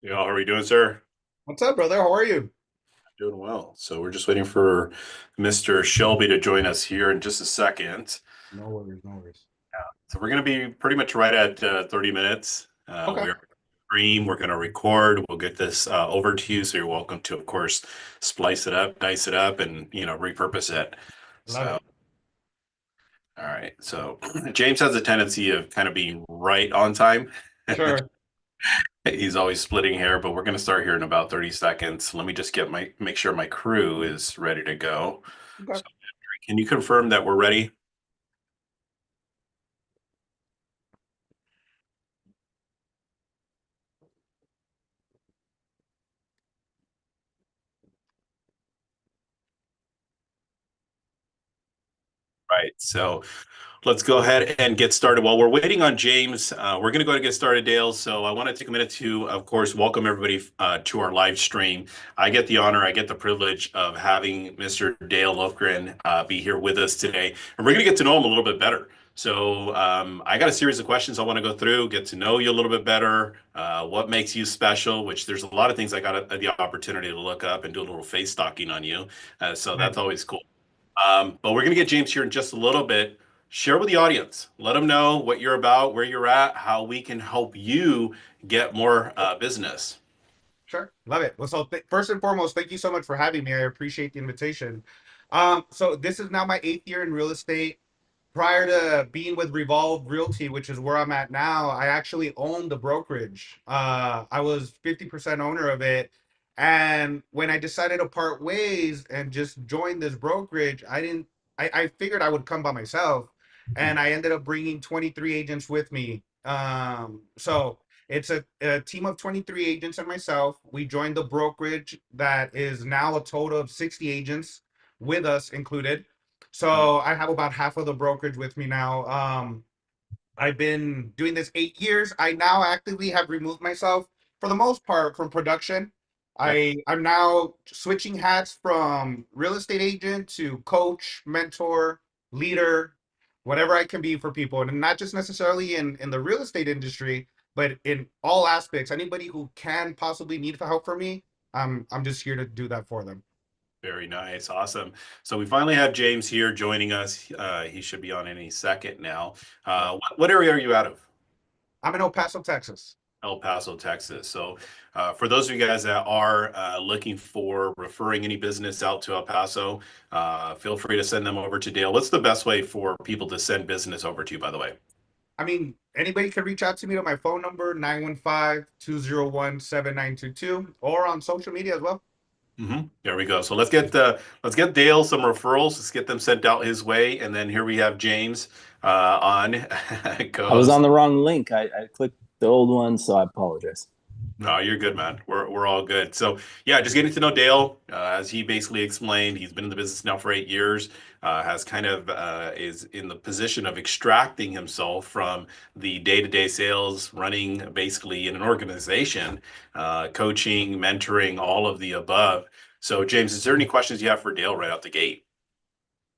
Yeah, how are you doing, sir? What's up, brother? How are you? Doing well. So we're just waiting for Mr. Shelby to join us here in just a second. No worries, no worries. So we're going to be pretty much right at 30 minutes. Okay, We're stream. We're going to record. We'll get this over to you. So you're welcome to, of course, splice it up, dice it up, and repurpose it. love So, it. all right. So James has a tendency of kind of being right on time. Sure. He's always splitting hair, but we're going to start here in about 30 seconds. Let me just make sure my crew is ready to go. Okay. So, can you confirm that we're ready? Right. So let's go ahead and get started. While we're waiting on James, we're going to go ahead and get started, Dale. So I want to take a minute to, of course, welcome everybody to our live stream. I get the honor, I get the privilege of having Mr. Dale Lofgren be here with us today, and we're going to get to know him a little bit better. So I got a series of questions I want to go through, get to know you a little bit better, what makes you special, which there's a lot of things I got the opportunity to look up and do a little face stalking on you. So that's Nice. always cool. But we're going to get James here in just a little bit. Share with the audience. Let them know what you're about, where you're at, how we can help you get more business. Sure. Love it. Well, so first and foremost, thank you so much for having me. I appreciate the invitation. So this is now my eighth year in real estate. Prior to being with Revolve Realty, which is where I'm at now, I actually owned the brokerage. I was 50% owner of it. And when I decided to part ways and just join this brokerage, I figured I would come by myself. And I ended up bringing 23 agents with me. So it's a team of 23 agents and myself. We joined the brokerage that is now a total of 60 agents with us included. So I have about half of the brokerage with me now. I've been doing this 8 years. I now actively have removed myself for the most part from production. Yep. I'm now switching hats from real estate agent to coach, mentor, leader, whatever I can be for people. And not just necessarily in the real estate industry, but in all aspects. Anybody who can possibly need help from me, I'm just here to do that for them. Very nice. Awesome. So we finally have James here joining us. He should be on any second now. What area are you out of? I'm in El Paso, Texas. El Paso, Texas. So, for those of you guys that are looking for referring any business out to El Paso, feel free to send them over to Dale. What's the best way for people to send business over to you, by the way? I mean, anybody can reach out to me to my phone number, 915-201-7922, or on social media as well. There we go. So let's get Dale some referrals. Let's get them sent out his way, and then here we have James on I was co-host. on the wrong link. I clicked the old one, so I apologize. No, you're good, man. We're all good. So yeah, just getting to know Dale, as he basically explained, he's been in the business now for 8 years. Has kind of is in the position of extracting himself from the day-to-day sales, running basically in an organization, coaching, mentoring, all of the above. So James, is there any questions you have for Dale right out the gate?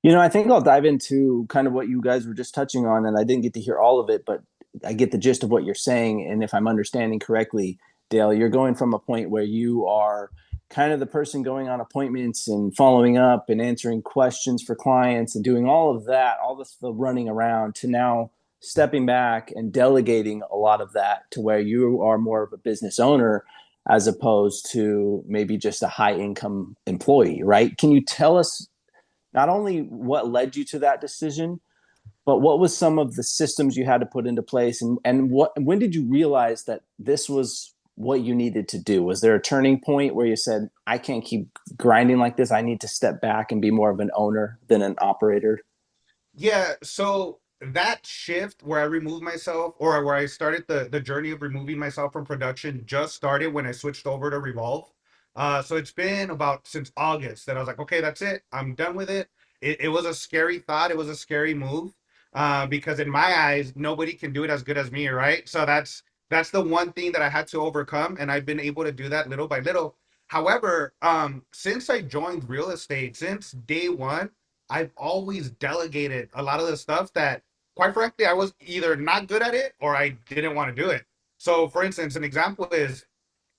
I think I'll dive into kind of what you guys were just touching on, and I didn't get to hear all of it, but I get the gist of what you're saying. And if I'm understanding correctly, Dale, you're going from a point where you are kind of the person going on appointments and following up and answering questions for clients and doing all of that, all this the running around, to now stepping back and delegating a lot of that to where you are more of a business owner as opposed to maybe just a high income employee, right? Can you tell us not only what led you to that decision, but what was some of the systems you had to put into place, and when did you realize that this was what you needed to do? Was there a turning point where you said, I can't keep grinding like this, I need to step back and be more of an owner than an operator? Yeah, so that shift where I removed myself, or where I started the journey of removing myself from production, just started when I switched over to Revolve. So it's been about since August that I was like, okay, that's it. I'm done with it. It was a scary thought. It was a scary move, because in my eyes, nobody can do it as good as me, right? So that's the one thing that I had to overcome, and I've been able to do that little by little. However, since I joined real estate, since day one, I've always delegated a lot of the stuff that, quite frankly, I was either not good at it or I didn't want to do it. So, for instance, an example is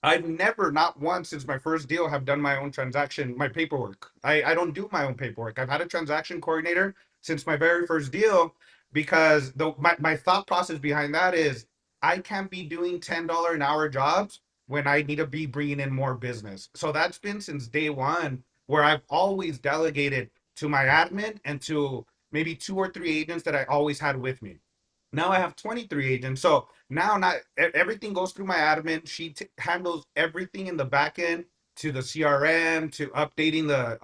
I've never, not once since my first deal, have done my own transaction, my paperwork. I don't do my own paperwork. I've had a transaction coordinator since my very first deal because my thought process behind that is I can't be doing $10 an hour jobs when I need to be bringing in more business. So that's been since day one where I've always delegated to my admin and to maybe two or three agents that I always had with me. Now I have 23 agents. So now not everything goes through my admin. She handles everything in the back end to the CRM to updating the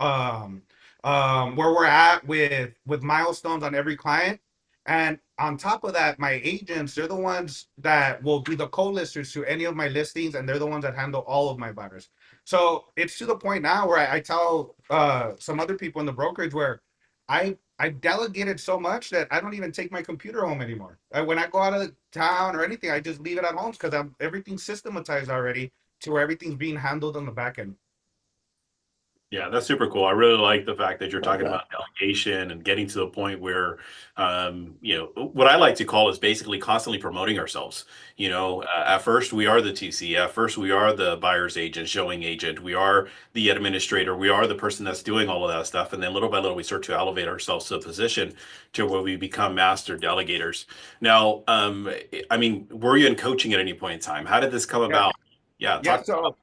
where we're at with milestones on every client. And on top of that, my agents, they're the ones that will be the co-listers to any of my listings, and they're the ones that handle all of my buyers. So it's to the point now where I tell some other people in the brokerage where I've delegated so much that I don't even take my computer home anymore. When I go out of town or anything, I just leave it at home because I'm everything's systematized already to where everything's being handled on the back end. Yeah, that's super cool. I really like the fact that you're Love talking that. about delegation and getting to the point where, what I like to call is basically constantly promoting ourselves. At first we are the TC. At first we are the buyer's agent, showing agent. We are the administrator. We are the person that's doing all of that stuff. And then little by little, we start to elevate ourselves to a position to where we become master delegators. Now, I mean, were you in coaching at any point in time? How did this come Yeah, about? Yeah, yeah. talk So about.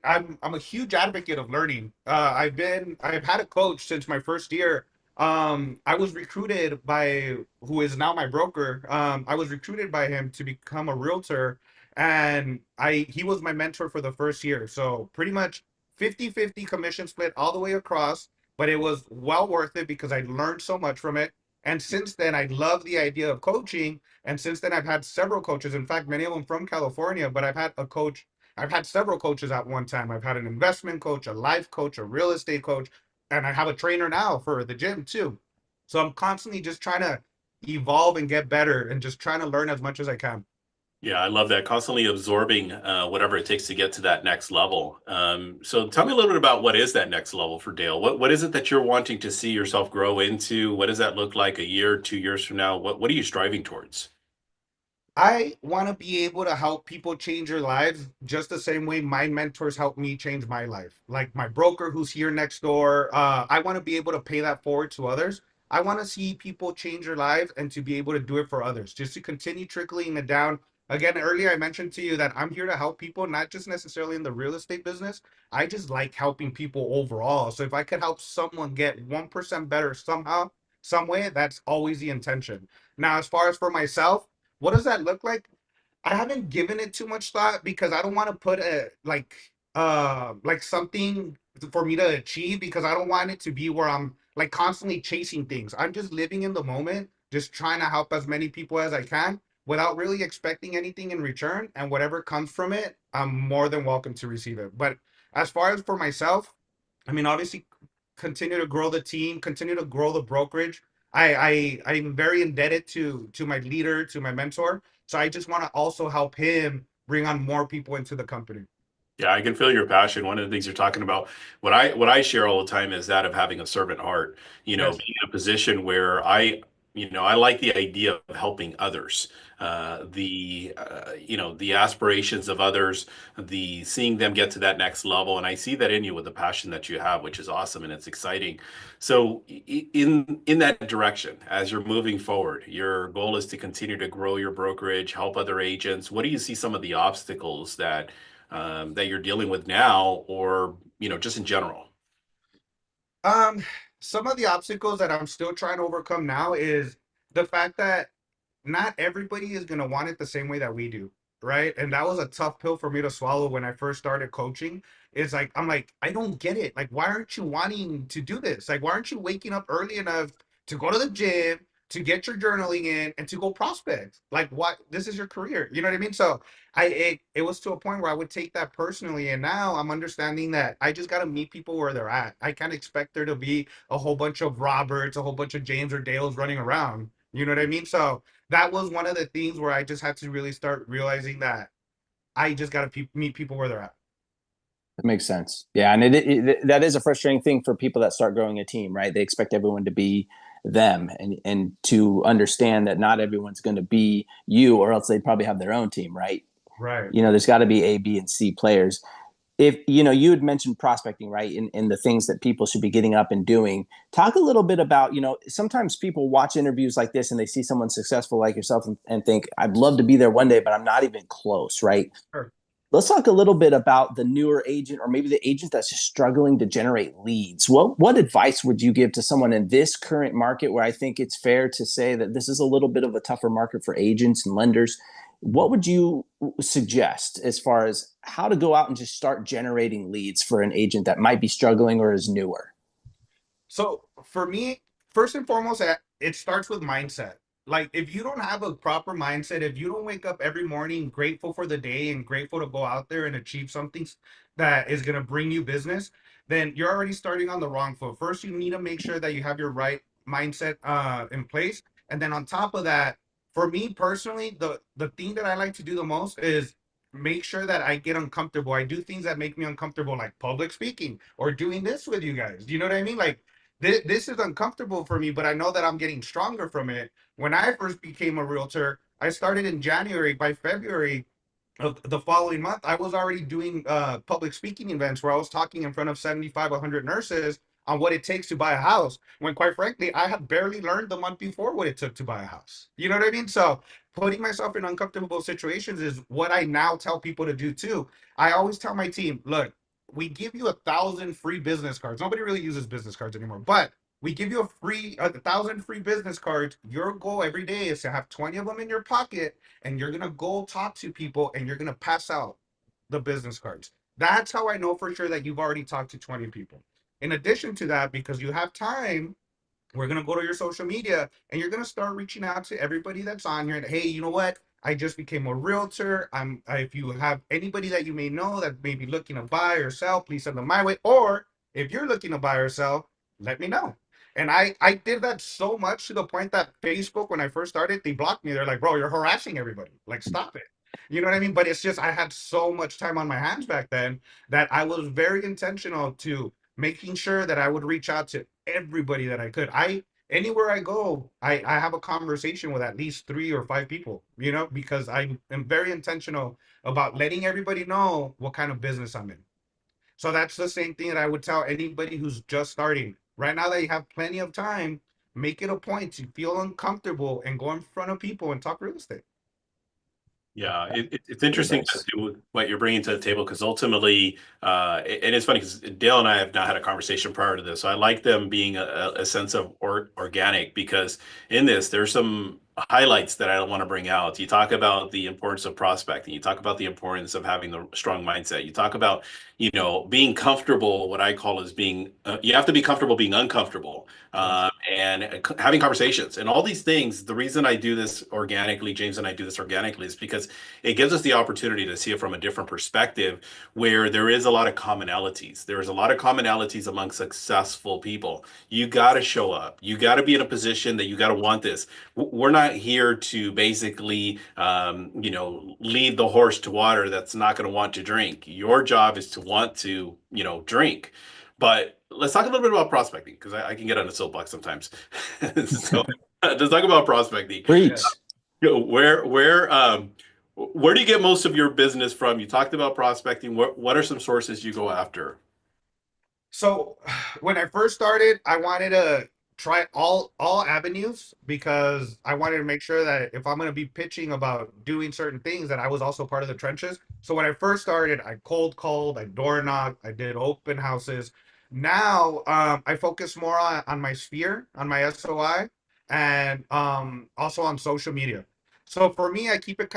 I'm a huge advocate of learning. I've had a coach since my first year. I was recruited by who is now my broker. I was recruited by him to become a realtor, and I he was my mentor for the first year. So pretty much 50-50 commission split all the way across, but it was well worth it because I learned so much from it. And since then, I love the idea of coaching. And since then, I've had several coaches. In fact, many of them from California, but I've had several coaches at one time. I've had an investment coach, a life coach, a real estate coach, and I have a trainer now for the gym too. So I'm constantly just trying to evolve and get better and just trying to learn as much as I can. Yeah, I love that. Constantly absorbing whatever it takes to get to that next level. So tell me a little bit about what is that next level for Dale? What is it that you're wanting to see yourself grow into? What does that look like a year, 2 years from now? What are you striving towards? I want to be able to help people change their lives just the same way my mentors helped me change my life. Like my broker who's here next door, I want to be able to pay that forward to others. I want to see people change their lives and to be able to do it for others, just to continue trickling it down. Again, earlier I mentioned to you that I'm here to help people, not just necessarily in the real estate business. I just like helping people overall. So if I could help someone get 1% better somehow, some way, that's always the intention. Now, as far as for myself, what does that look like? I haven't given it too much thought because I don't want to put a like something for me to achieve because I don't want it to be where I'm like constantly chasing things. I'm just living in the moment, just trying to help as many people as I can without really expecting anything in return. And whatever comes from it, I'm more than welcome to receive it. But as far as for myself, I mean, obviously, continue to grow the team, continue to grow the brokerage. I'm very indebted to my leader, to my mentor. So I just want to also help him bring on more people into the company. Yeah, I can feel your passion. One of the things you're talking about, what I share all the time is that of having a servant heart. Yes. Being in a position where I like the idea of helping others, the aspirations of others, the seeing them get to that next level, and I see that in you with the passion that you have, which is awesome and it's exciting. So, in that direction, as you're moving forward, your goal is to continue to grow your brokerage, help other agents. What do you see some of the obstacles that you're dealing with now, or just in general? Um, some of the obstacles that I'm still trying to overcome now is the fact that not everybody is going to want it the same way that we do, right? And that was a tough pill for me to swallow when I first started coaching. It's like I'm like, I don't get it. Like, why aren't you wanting to do this? Like, why aren't you waking up early enough to go to the gym, to get your journaling in, and to go prospect? Like, what? This is your career. You know what I mean? So it was to a point where I would take that personally, and now I'm understanding that I just got to meet people where they're at. I can't expect there to be a whole bunch of Roberts, a whole bunch of James or Dales running around. You know what I mean? So that was one of the things where I just had to really start realizing that I just got to meet people where they're at. That makes sense. Yeah, and that is a frustrating thing for people that start growing a team, right? They expect everyone to be them, and to understand that not everyone's going to be you, or else they probably have their own team, right? Right. There's got to be A, B, and C players. If you had mentioned prospecting, right, in the things that people should be getting up and doing. Talk a little bit about, sometimes people watch interviews like this and they see someone successful like yourself and think, I'd love to be there one day, but I'm not even close, right? Sure. Let's talk a little bit about the newer agent, or maybe the agent that's just struggling to generate leads. What advice would you give to someone in this current market, where I think it's fair to say that this is a little bit of a tougher market for agents and lenders? What would you suggest as far as how to go out and just start generating leads for an agent that might be struggling or is newer? So for me, first and foremost, it starts with mindset. Like if you don't have a proper mindset, if you don't wake up every morning grateful for the day and grateful to go out there and achieve something that is going to bring you business, then you're already starting on the wrong foot. First, you need to make sure that you have your right mindset in place. And then on top of that, for me personally, the thing that I like to do the most is make sure that I get uncomfortable. I do things that make me uncomfortable, like public speaking or doing this with you guys. Do you know what I mean? Like this is uncomfortable for me, but I know that I'm getting stronger from it. When I first became a realtor, I started in January. By February of the following month, I was already doing public speaking events where I was talking in front of 75, 100 nurses on what it takes to buy a house. When quite frankly, I had barely learned the month before what it took to buy a house. You know what I mean? So putting myself in uncomfortable situations is what I now tell people to do too. I always tell my team, look, we give you 1,000 free business cards. Nobody really uses business cards anymore, but we give you 1,000 free business cards. Your goal every day is to have 20 of them in your pocket, and you're gonna go talk to people and you're gonna pass out the business cards. That's how I know for sure that you've already talked to 20 people. In addition to that, because you have time, we're going to go to your social media and you're going to start reaching out to everybody that's on here. And hey, you know what? I just became a realtor. If you have anybody that you may know that may be looking to buy or sell, please send them my way. Or if you're looking to buy or sell, let me know. And I did that so much to the point that Facebook, when I first started, they blocked me. They're like, bro, you're harassing everybody. Like, stop it. You know what I mean? But it's just, I had so much time on my hands back then that I was very intentional to making sure that I would reach out to everybody that I could. Anywhere I go, I have a conversation with at least 3 or 5 people, because I am very intentional about letting everybody know what kind of business I'm in. So that's the same thing that I would tell anybody who's just starting. Right now that you have plenty of time, make it a point to feel uncomfortable and go in front of people and talk real estate. Yeah, it's Good interesting to advice. see what you're bringing to the table, because ultimately, and it's funny because Dale and I have not had a conversation prior to this. So I like them being a sense of organic, because in this, there's some highlights that I don't want to bring out. You talk about the importance of prospecting. You talk about the importance of having the strong mindset. You talk about, being comfortable. What I call is being, you have to be comfortable being uncomfortable, Yes. and having conversations and all these things. The reason I do this organically, James and I do this organically, is because it gives us the opportunity to see it from a different perspective, where there is a lot of commonalities. There's a lot of commonalities among successful people. You got to show up. You got to be in a position that you got to want this. We're not here to basically, lead the horse to water that's not going to want to drink. Your job is to want to, drink. But let's talk a little bit about prospecting, because I can get on a soapbox sometimes. So let's talk about prospecting. Yeah. Preach. Where do you get most of your business from? You talked about prospecting. What are some sources you go after? So when I first started, I wanted to try all avenues because I wanted to make sure that if I'm going to be pitching about doing certain things, that I was also part of the trenches. So when I first started, I cold called, I door knocked, I did open houses. Now I focus more on my sphere, on my SOI, and also on social media. So for me, I keep it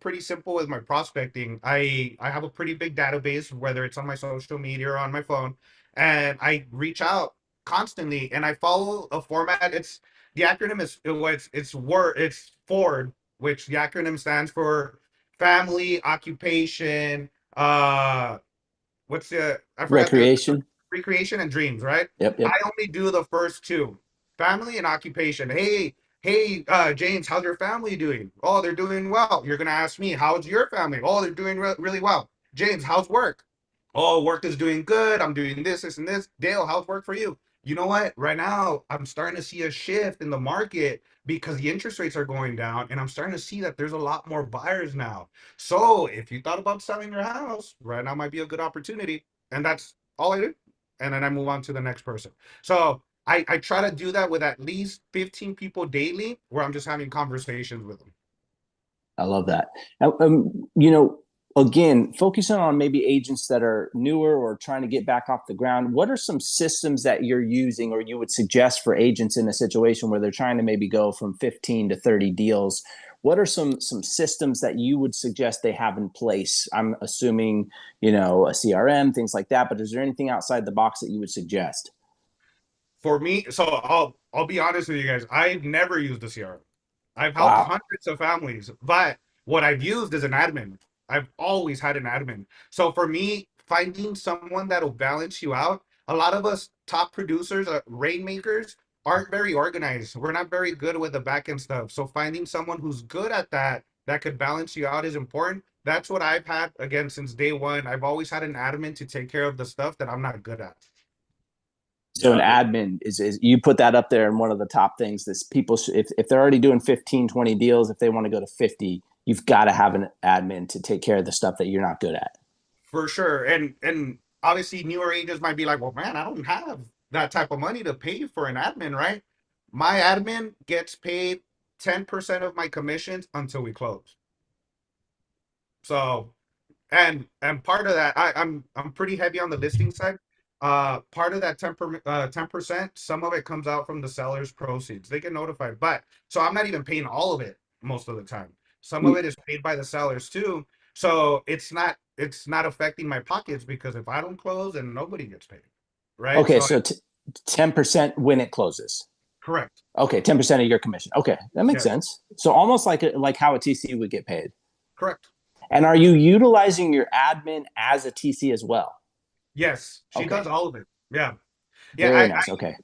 pretty simple with my prospecting. I have a pretty big database, whether it's on my social media or on my phone, and I reach out constantly and I follow a format. It's the acronym is it's FORD, which the acronym stands for family, occupation, what's the I forgot the Recreation. recreation and dreams, right? Yep, I yep. only do the first two, family and occupation. Hey, James, how's your family doing? Oh, they're doing well. You're gonna ask me, how's your family? Oh, they're doing really well. James, how's work? Oh, work is doing good. I'm doing this, and this. Dale, how's work for you? you know what? Right now, I'm starting to see a shift in the market because the interest rates are going down, and I'm starting to see that there's a lot more buyers now. So if you thought about selling your house, right now might be a good opportunity. And that's all I do. And then I move on to the next person. So I try to do that with at least 15 people daily where I'm just having conversations with them. I love that. Now, you know, again, focusing on maybe agents that are newer or trying to get back off the ground, what are some systems that you're using or you would suggest for agents in a situation where they're trying to maybe go from 15 to 30 deals? What are some systems that you would suggest they have in place? I'm assuming, you know, a CRM, things like that, but is there anything outside the box that you would suggest? For me, so I'll be honest with you guys. I've never used a CRM. I've helped Wow. hundreds of families, but what I've used is an admin. I've always had an admin. So for me, finding someone that'll balance you out, a lot of us top producers, rainmakers, aren't very organized. We're not very good with the back end stuff. So finding someone who's good at that, that could balance you out is important. That's what I've had again since day one. I've always had an admin to take care of the stuff that I'm not good at. So an Yeah, admin is you put that up there in one of the top things this people if they're already doing 15, 20 deals, if they want to go to 50, you've got to have an admin to take care of the stuff that you're not good at. For sure. And obviously newer agents might be like, well, man, I don't have that type of money to pay for an admin, right? My admin gets paid 10% of my commissions until we close. So and part of that, I'm pretty heavy on the listing side. Part of that 10%, some of it comes out from the seller's proceeds. They get notified, but so I'm not even paying all of it most of the time. Some of it is paid by the sellers too. So it's not affecting my pockets because if I don't close, then nobody gets paid, right? Okay, So so 10% when it closes. correct. Okay, 10% of your commission. Okay, that makes Yes, sense. So almost like how a TC would get paid. correct. And are you utilizing your admin as a TC as well? Yes, she does Okay, all of it. Yeah. Yeah, very nice. Okay.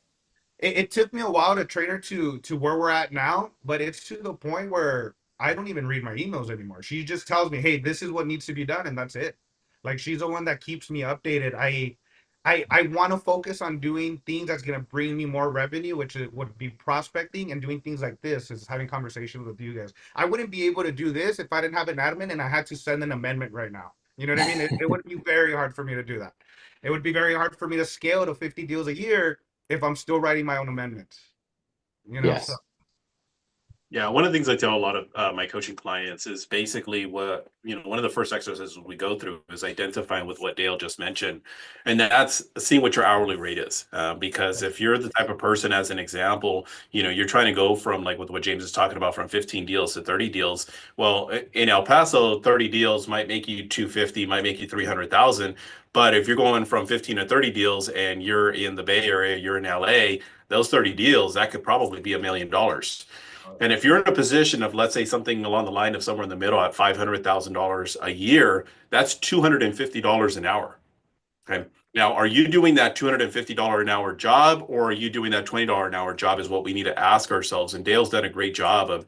it took me a while to train her to where we're at now, but it's to the point where I don't even read my emails anymore. She just tells me, "Hey, this is what needs to be done," and that's it. Like she's the one that keeps me updated. I want to focus on doing things that's gonna bring me more revenue, which would be prospecting and doing things like this, is having conversations with you guys. I wouldn't be able to do this if I didn't have an admin and I had to send an amendment right now. You know what I mean? It would be very hard for me to do that. It would be very hard for me to scale to 50 deals a year if I'm still writing my own amendments, so Yes. yeah, one of the things I tell a lot of my coaching clients is basically one of the first exercises we go through is identifying with what Dale just mentioned. And that's seeing what your hourly rate is. Because if you're the type of person, as an example, you're trying to go from like with what James is talking about from 15 deals to 30 deals. Well, in El Paso, 30 deals might make you 250, might make you 300,000. But if you're going from 15 to 30 deals and you're in the Bay Area, you're in LA, those 30 deals, that could probably be $1 million. And if you're in a position of, let's say, something along the line of somewhere in the middle at $500,000 a year, that's $250 an hour. Okay. Now, are you doing that $250 an hour job, or are you doing that $20 an hour job is what we need to ask ourselves. And Dale's done a great job of,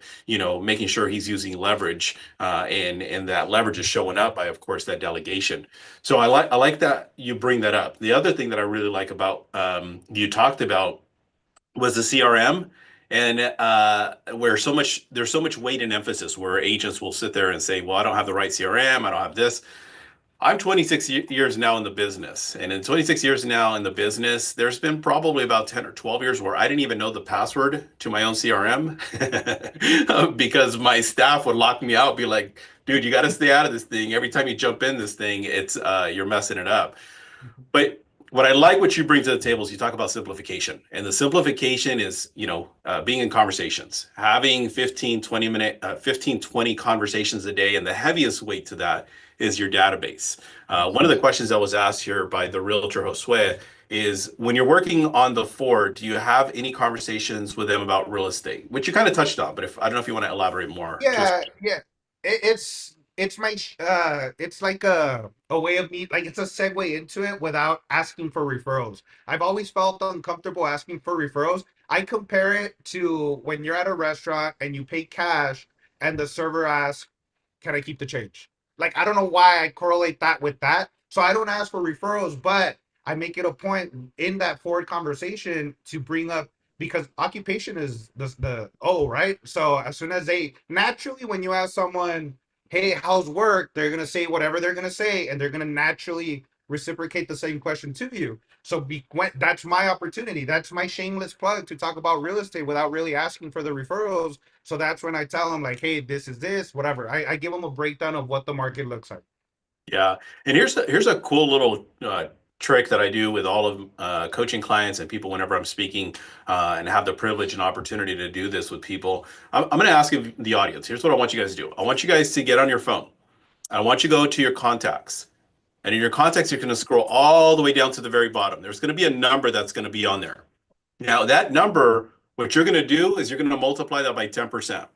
making sure he's using leverage, and that leverage is showing up by, of course, that delegation. So I like that you bring that up. The other thing that I really like about you talked about was the CRM, and where there's so much weight and emphasis where agents will sit there and say, well, I don't have the right CRM, I don't have this. I'm 26 years now in the business, and in 26 years now in the business, there's been probably about 10 or 12 years where I didn't even know the password to my own CRM because my staff would lock me out, be like, dude, you got to stay out of this thing. Every time you jump in this thing, it's you're messing it up. But what I like what you bring to the table is you talk about simplification. And the simplification is, being in conversations, having 15, 20 conversations a day. And the heaviest weight to that is your database. One of the questions that was asked here by the realtor Josue is, when you're working on the four, do you have any conversations with them about real estate? Which you kind of touched on, but if I don't know if you want to elaborate more to us. yeah. It's like a way of me, like it's a segue into it without asking for referrals. I've always felt uncomfortable asking for referrals. I compare it to when you're at a restaurant and you pay cash and the server asks, can I keep the change? Like I don't know why I correlate that with that. So I don't ask for referrals, but I make it a point in that forward conversation to bring up, because occupation is the right? So as soon as they naturally, when you ask someone, hey, how's work? They're gonna say whatever they're gonna say, and they're gonna naturally reciprocate the same question to you. So that's my opportunity. That's my shameless plug to talk about real estate without really asking for the referrals. So that's when I tell them like, hey, this is this, whatever. I give them a breakdown of what the market looks like. Yeah, and here's a cool little trick that I do with all of coaching clients and people whenever I'm speaking and have the privilege and opportunity to do this with people. I'm going to ask the audience. Here's what I want you guys to do. I want you guys to get on your phone. I want you to go to your contacts, and in your contacts, you're going to scroll all the way down to the very bottom. There's going to be a number that's going to be on there. Now, that number, what you're going to do is you're going to multiply that by 10%.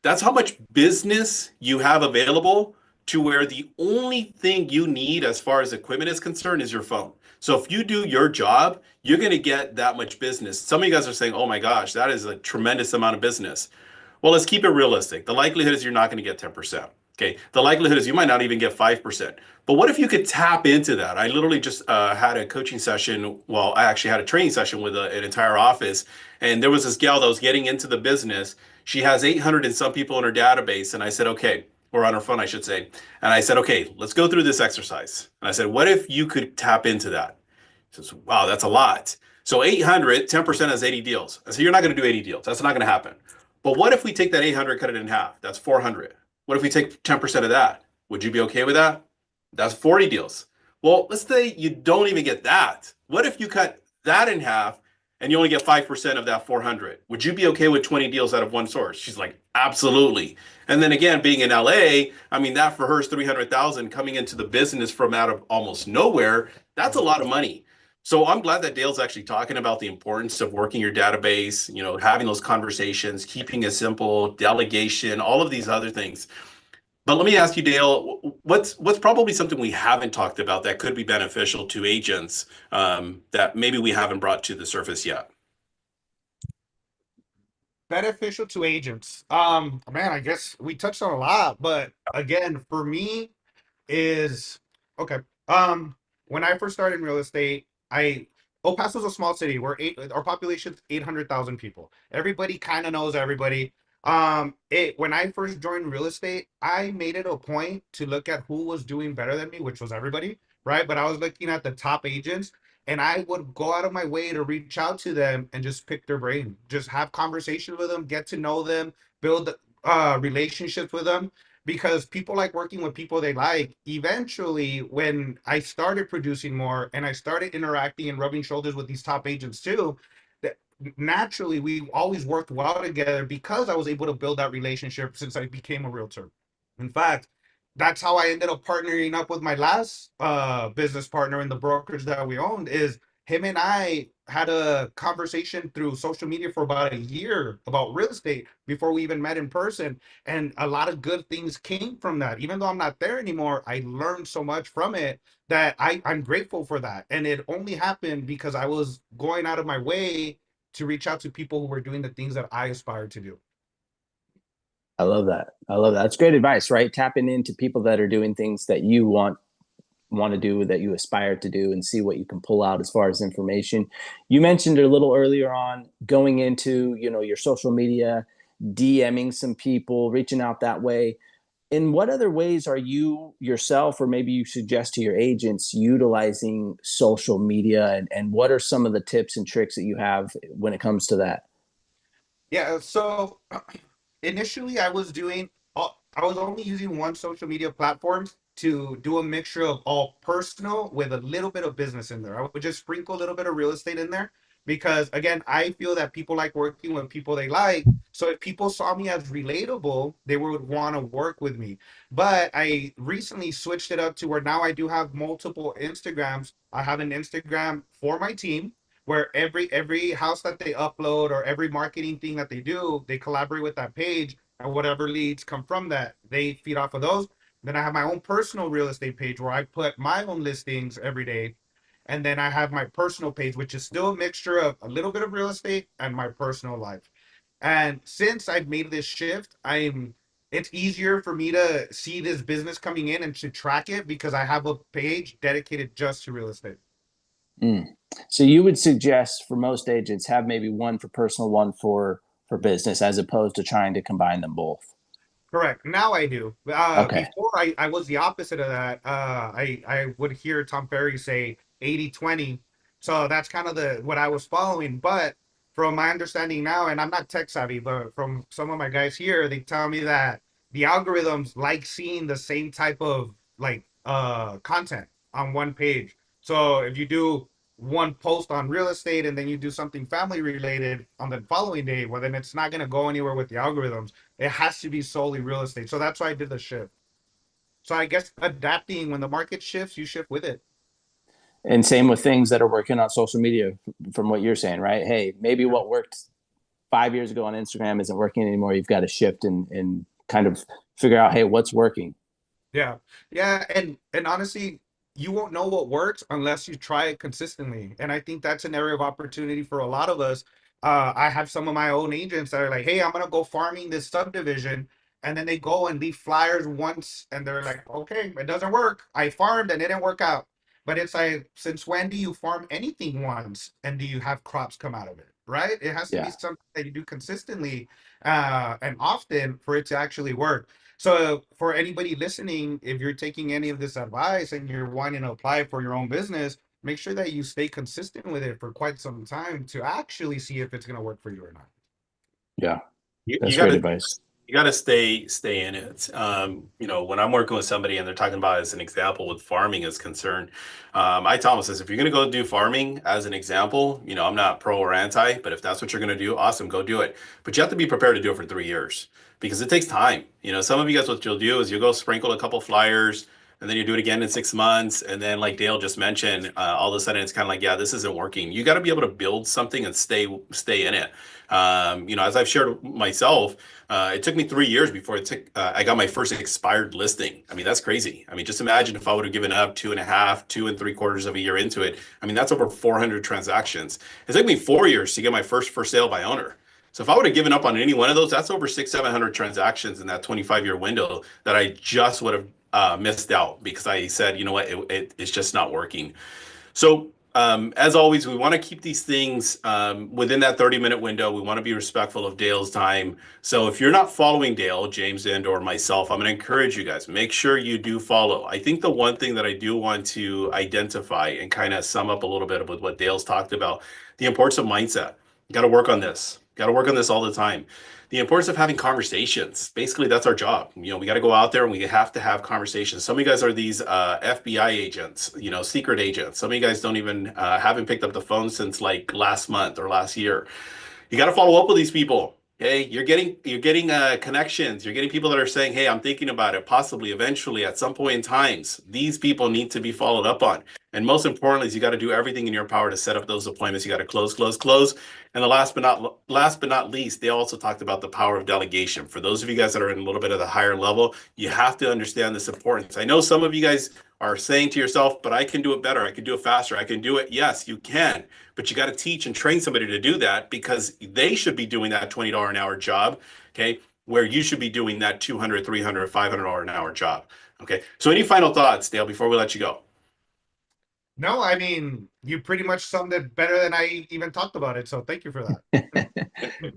That's how much business you have available, to where the only thing you need as far as equipment is concerned is your phone. So if you do your job, you're going to get that much business. Some of you guys are saying, oh my gosh, that is a tremendous amount of business. Well, let's keep it realistic. The likelihood is you're not going to get 10%. Okay. The likelihood is you might not even get 5%. But what if you could tap into that? I literally just had a coaching session. Well, I actually had a training session with an entire office. And there was this gal that was getting into the business. She has 800 and some people in her database. And I said, okay, or on her phone, I should say. And I said, okay, let's go through this exercise. And I said, what if you could tap into that? She says, wow, that's a lot. So 800, 10% is 80 deals. I said, you're not going to do 80 deals. That's not going to happen. But what if we take that 800, cut it in half? That's 400. What if we take 10% of that? Would you be okay with that? That's 40 deals. Well, let's say you don't even get that. What if you cut that in half and you only get 5% of that 400? Would you be okay with 20 deals out of one source? She's like, absolutely. And then again, being in LA, I mean, that for her is 300,000 coming into the business from out of almost nowhere. That's a lot of money. So I'm glad that Dale's actually talking about the importance of working your database, having those conversations, keeping it simple, delegation, all of these other things. But let me ask you, Dale, what's probably something we haven't talked about that could be beneficial to agents that maybe we haven't brought to the surface yet? Beneficial to agents. Man, I guess we touched on a lot, but again, for me, is okay. When I first started in real estate, I El Paso's a small city. Our population's 800,000 people. Everybody kind of knows everybody. When I first joined real estate, I made it a point to look at who was doing better than me, which was everybody, right? But I was looking at the top agents, and I would go out of my way to reach out to them and just pick their brain, just have conversations with them, get to know them, build relationships with them, because people like working with people they like. Eventually, when I started producing more and I started interacting and rubbing shoulders with these top agents too, that naturally we always worked well together because I was able to build that relationship since I became a realtor. In fact, that's how I ended up partnering up with my last business partner in the brokerage that we owned. Is him and I had a conversation through social media for about a year about real estate before we even met in person, and a lot of good things came from that. Even though I'm not there anymore, I learned so much from it that I'm grateful for that. And it only happened because I was going out of my way to reach out to people who were doing the things that I aspired to do. I love that. I love that. It's great advice, right? Tapping into people that are doing things that you want to do, that you aspire to do, and see what you can pull out as far as information. You mentioned a little earlier on going into, your social media, DMing some people, reaching out that way. In what other ways are you yourself, or maybe you suggest to your agents, utilizing social media, and what are some of the tips and tricks that you have when it comes to that? Yeah, so initially I was only using one social media platform to do a mixture of all personal with a little bit of business in there. I would just sprinkle a little bit of real estate in there because again, I feel that people like working with people they like. So if people saw me as relatable, they would want to work with me. But I recently switched it up to where now I do have multiple Instagrams. I have an Instagram for my team where every house that they upload or every marketing thing that they do, they collaborate with that page, and whatever leads come from that, they feed off of those. Then I have my own personal real estate page where I put my own listings every day. And then I have my personal page, which is still a mixture of a little bit of real estate and my personal life. And since I've made this shift, it's easier for me to see this business coming in and to track it because I have a page dedicated just to real estate. Mm. So you would suggest for most agents have maybe one for personal, one for business, as opposed to trying to combine them both. Correct. Now I do. Okay. Before I was the opposite of that. I would hear Tom Ferry say 80-20. So that's kind of the what I was following. But from my understanding now, and I'm not tech savvy, but from some of my guys here, they tell me that the algorithms like seeing the same type of like content on one page. So if you do one post on real estate and then you do something family related on the following day, well then it's not going to go anywhere with the algorithms. It has to be solely real estate. So that's why I did the shift. So I guess adapting when the market shifts, you shift with it. And same with things that are working on social media, from what you're saying, right? Hey, maybe Yeah. what worked 5 years ago on Instagram isn't working anymore. You've got to shift and kind of figure out, hey, what's working. Yeah. Yeah. And honestly, you won't know what works unless you try it consistently. And I think that's an area of opportunity for a lot of us. I have some of my own agents that are like, hey, I'm gonna go farming this subdivision. And then they go and leave flyers once and they're like, okay, it doesn't work. I farmed and it didn't work out. But it's like, since when do you farm anything once and do you have crops come out of it? Right? It has to be Yeah. something that you do consistently and often for it to actually work. So for anybody listening, if you're taking any of this advice and you're wanting to apply for your own business, make sure that you stay consistent with it for quite some time to actually see if it's going to work for you or not. Yeah. You That's great gotta advice. you gotta stay in it. When I'm working with somebody and they're talking about as an example with farming is concerned, I tell them, says if you're gonna go do farming as an example, I'm not pro or anti, but if that's what you're gonna do, awesome, go do it. But you have to be prepared to do it for 3 years because it takes time. Some of you guys, what you'll do is you'll go sprinkle a couple flyers. And then you do it again in 6 months. And then, like Dale just mentioned, all of a sudden it's kind of like, yeah, this isn't working. You got to be able to build something and stay in it. As I've shared myself, it took me 3 years before I got my first expired listing. I mean, that's crazy. I mean, just imagine if I would have given up 2.5, 2 3/4 of a year into it. I mean, that's over 400 transactions. It took me 4 years to get my first for sale by owner. So if I would have given up on any one of those, that's over 700 transactions in that 25-year window that I just would have missed out because I said, you know what, it's just not working. So, as always, we want to keep these things within that 30-minute window. We want to be respectful of Dale's time. So if you're not following Dale, James, and or myself, I'm going to encourage you guys, make sure you do follow. I think the one thing that I do want to identify and kind of sum up a little bit with what Dale's talked about, the importance of mindset. You got to work on this. Got to work on this all the time. The importance of having conversations. Basically, that's our job. We got to go out there and we have to have conversations. Some of you guys are these FBI agents, secret agents. Some of you guys don't even haven't picked up the phone since like last month or last year. You got to follow up with these people. Okay, you're getting connections. You're getting people that are saying, "Hey, I'm thinking about it. Possibly, eventually, at some point in times, these people need to be followed up on." And most importantly, is you got to do everything in your power to set up those appointments. You got to close, close, close. And the last but not least, they also talked about the power of delegation. For those of you guys that are in a little bit of the higher level, you have to understand this importance. I know some of you guys are saying to yourself, "But I can do it better. I can do it faster. I can do it." Yes, you can. But you got to teach and train somebody to do that because they should be doing that $20 an hour job, okay, where you should be doing that $200, $300, $500 an hour job, okay? So any final thoughts, Dale, before we let you go? No, I mean, you pretty much summed it better than I even talked about it. So thank you for that.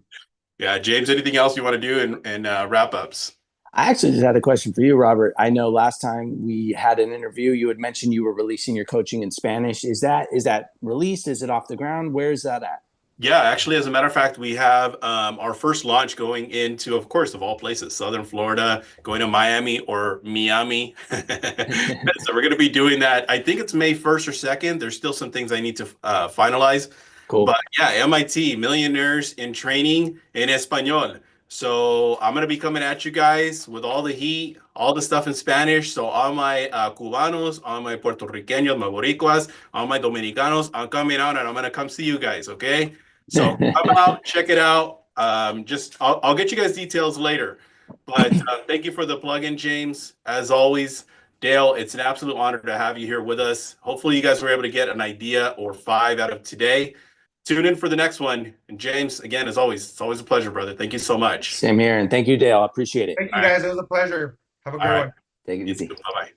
Yeah, James, anything else you want to do and wrap ups? I actually just had a question for you, Robert. I know last time we had an interview, you had mentioned you were releasing your coaching in Spanish. Is that released? Is it off the ground? Where is that at? Yeah, actually, as a matter of fact, we have our first launch going into, of course, of all places, Southern Florida, going to Miami or Miami. So we're going to be doing that. I think it's May 1st or 2nd. There's still some things I need to finalize. But Cool. yeah, MIT, Millionaires in Training in Espanol. So I'm going to be coming at you guys with all the heat, all the stuff in Spanish. So all my Cubanos, all my Puerto Ricanos, my Boricuas, all my Dominicanos, I'm coming out and I'm going to come see you guys, okay? So come out, check it out. I'll get you guys details later. But thank you for the plug-in, James. As always, Dale, it's an absolute honor to have you here with us. Hopefully, you guys were able to get an idea or five out of today. Tune in for the next one. And James, again, as always, it's always a pleasure, brother. Thank you so much. Same here. And thank you, Dale. I appreciate it. Thank you All right. guys. It was a pleasure. Have a All great right. one. Take it You easy. too. Bye-bye.